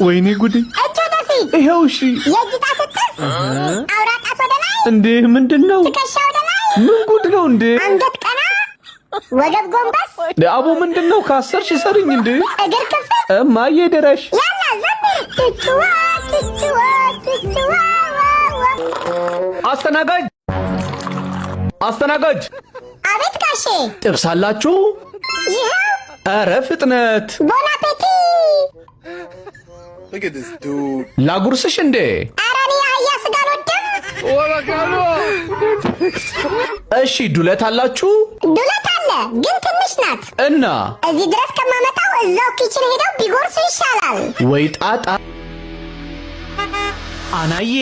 ወይኔ ጉዴ እጆደፊ ይሄው እሺ የጅታ ተጠፍ አውራጣ ወደላይ እንዴ ምንድነው ትከሻ ወደላይ ምን ጉድ ነው እንዴ አንገት ቀና ወገብ ጎንበስ አቦ ምንድነው ካሰርሽ ሰሪኝ እንዴ እግር ክፍት እማዬ ደረሽ ያላ ዘምር ትቹዋ አስተናጋጅ አቤት ጋሼ ጥብስ አላችሁ ይሄው ኧረ ፍጥነት ቦን አፔቲ Look at this dude. ላጉርስሽ እንዴ አራኒ አህያ ስጋ አልወድም እሺ ዱለት አላችሁ ዱለት አለ ግን ትንሽ ናት እና እዚህ ድረስ ከማመጣው እዛው ኪችን ሄደው ቢጎርሱ ይሻላል ወይ ጣጣ አናዬ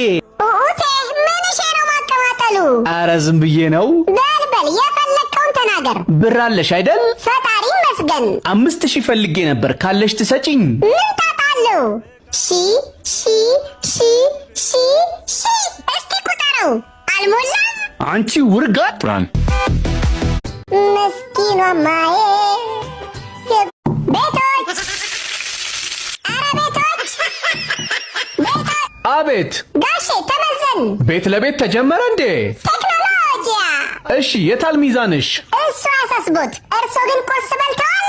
ኡቴ ምን ነው ማቀማጠሉ ኧረ ዝም ብዬ ነው በልበል የፈለከውን ተናገር ብር አለሽ አይደል ፈጣሪ ይመስገን 5000 ፈልጌ ነበር ካለሽ ትሰጪኝ ምን ታጣለው ሺ እስቲ ቁጠረው አልሞላም አንቺ ውርጋት ምስኪኗ ማዬ ቤቶች አቤት ጋሼ ተመዘን ቤት ለቤት ተጀመረ እንዴ ቴክኖሎጂያ እሺ የታል ሚዛንሽ እሱ አሳስቦት እርሶ ግን ቁርስ በልተዋል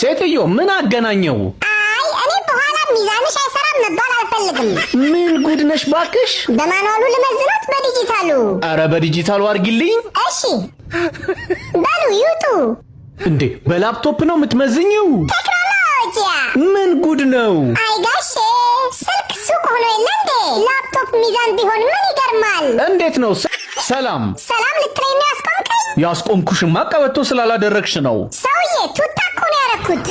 ሴትዮ ምን አገናኘው አይ እኔ በኋላ ሚዛንሽ አይሰራም መባል አልፈልግም ምን ጉድ ነሽ ባክሽ በማኑዋሉ ልመዝኖት በዲጂታሉ ኧረ በዲጂታሉ አርጊልኝ እሺ በሉ ይውጡ እንዴ በላፕቶፕ ነው የምትመዝኝው ቴክኖሎጂያ ምን ጉድ ነው አይ ጋሼ ስልክ ሱቅ ሆኖ የለ እንዴ ላፕቶፕ ሚዛን ቢሆን ምን ይገርማል እንዴት ነው ሰላም ልትለኝ ነው ያስቆምከኝ ያስቆምኩሽማ ቀበቶ ስላላደረግሽ ነው ሰውዬ ቱታ እኮ ነው ያደረኩት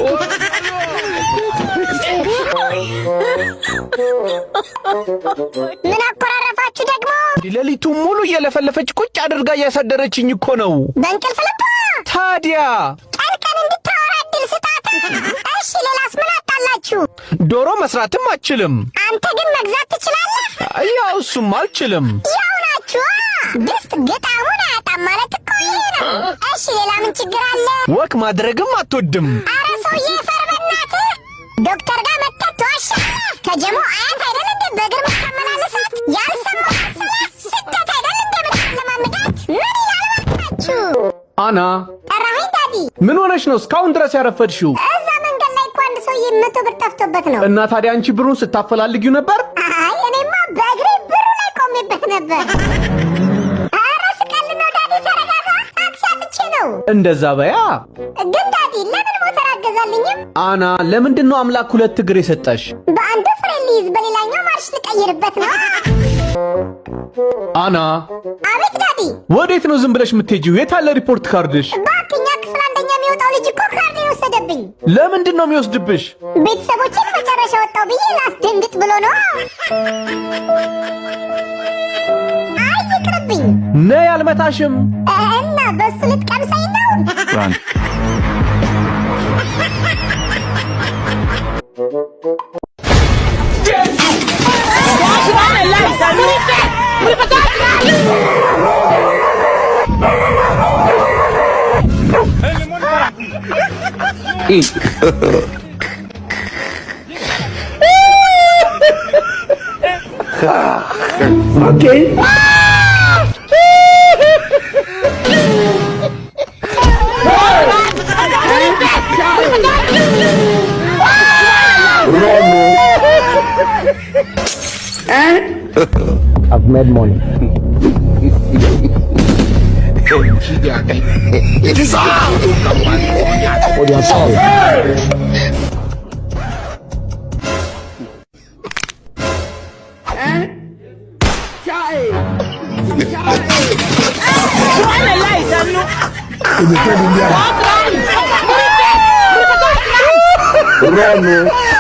ምን አቆራረፋችሁ ደግሞ ሌሊቱን ሙሉ እየለፈለፈች ቁጭ አድርጋ እያሳደረችኝ እኮ ነው በእንቅልፍ ልባ ታዲያ ቀን እንድታወራ እድል ስጣት እሺ ሌላስ ምን አጣላችሁ ዶሮ መስራትም አልችልም አንተ ግን መግዛት ትችላለህ ያው እሱም አልችልም ያው ናችሁ ድስት ገጣሙን አያጣም ማለት እኮ ይሄ ነው እሺ ሌላ ምን ችግር አለ ወክ ማድረግም አትወድም ኧረ ሰውዬ ፈር በእናትህ ዶክተር ጋር መጥተህ ትዋሻለህ ከጀሞ አያት አይደል እንደ በእግር ምታመላለሳት ያልሰማው መሰለህ ስደት አይደል እንደ ምታለማምዳት ምን እያለባችሁ አና ጠራኸኝ ዳዲ ምን ሆነሽ ነው እስካሁን ድረስ ያረፈድሽው እዛ መንገድ ላይ እኮ አንድ ሰውዬ 100 ብር ጠፍቶበት ነው እና ታዲያ አንቺ ብሩን ስታፈላልጊው ነበር አይ እኔማ በእግሬ ብሩ ላይ ቆሜበት ነበር ኧረ ስቀልድ ነው ዳዲ ተረጋጋ ታክሲ አጥቼ ነው እንደዛ በያ ግን ዳዲ ለምን ሞተር አገዛልኝም አና ለምንድን ነው አምላክ ሁለት እግር የሰጠሽ በአንዱ ፍሬን ሊይዝ በሌላኛው ማርሽ ልቀይርበት ነው አና አቤት ዳዲ ወዴት ነው ዝም ብለሽ የምትሄጂው የት አለ ሪፖርት ካርድሽ ባክኛ ክፍል አንደኛ የሚወጣው ልጅ እኮ ካርድ የወሰደብኝ ለምንድን ነው የሚወስድብሽ ቤተሰቦችን መጨረሻ ወጣው ብዬ ላስደንግጥ ብሎ ነው አይ ይቅርብኝ ነይ አልመታሽም እና በሱ ልትቀምሰኝ ነው Okay. I've made money. What are you saying? Run,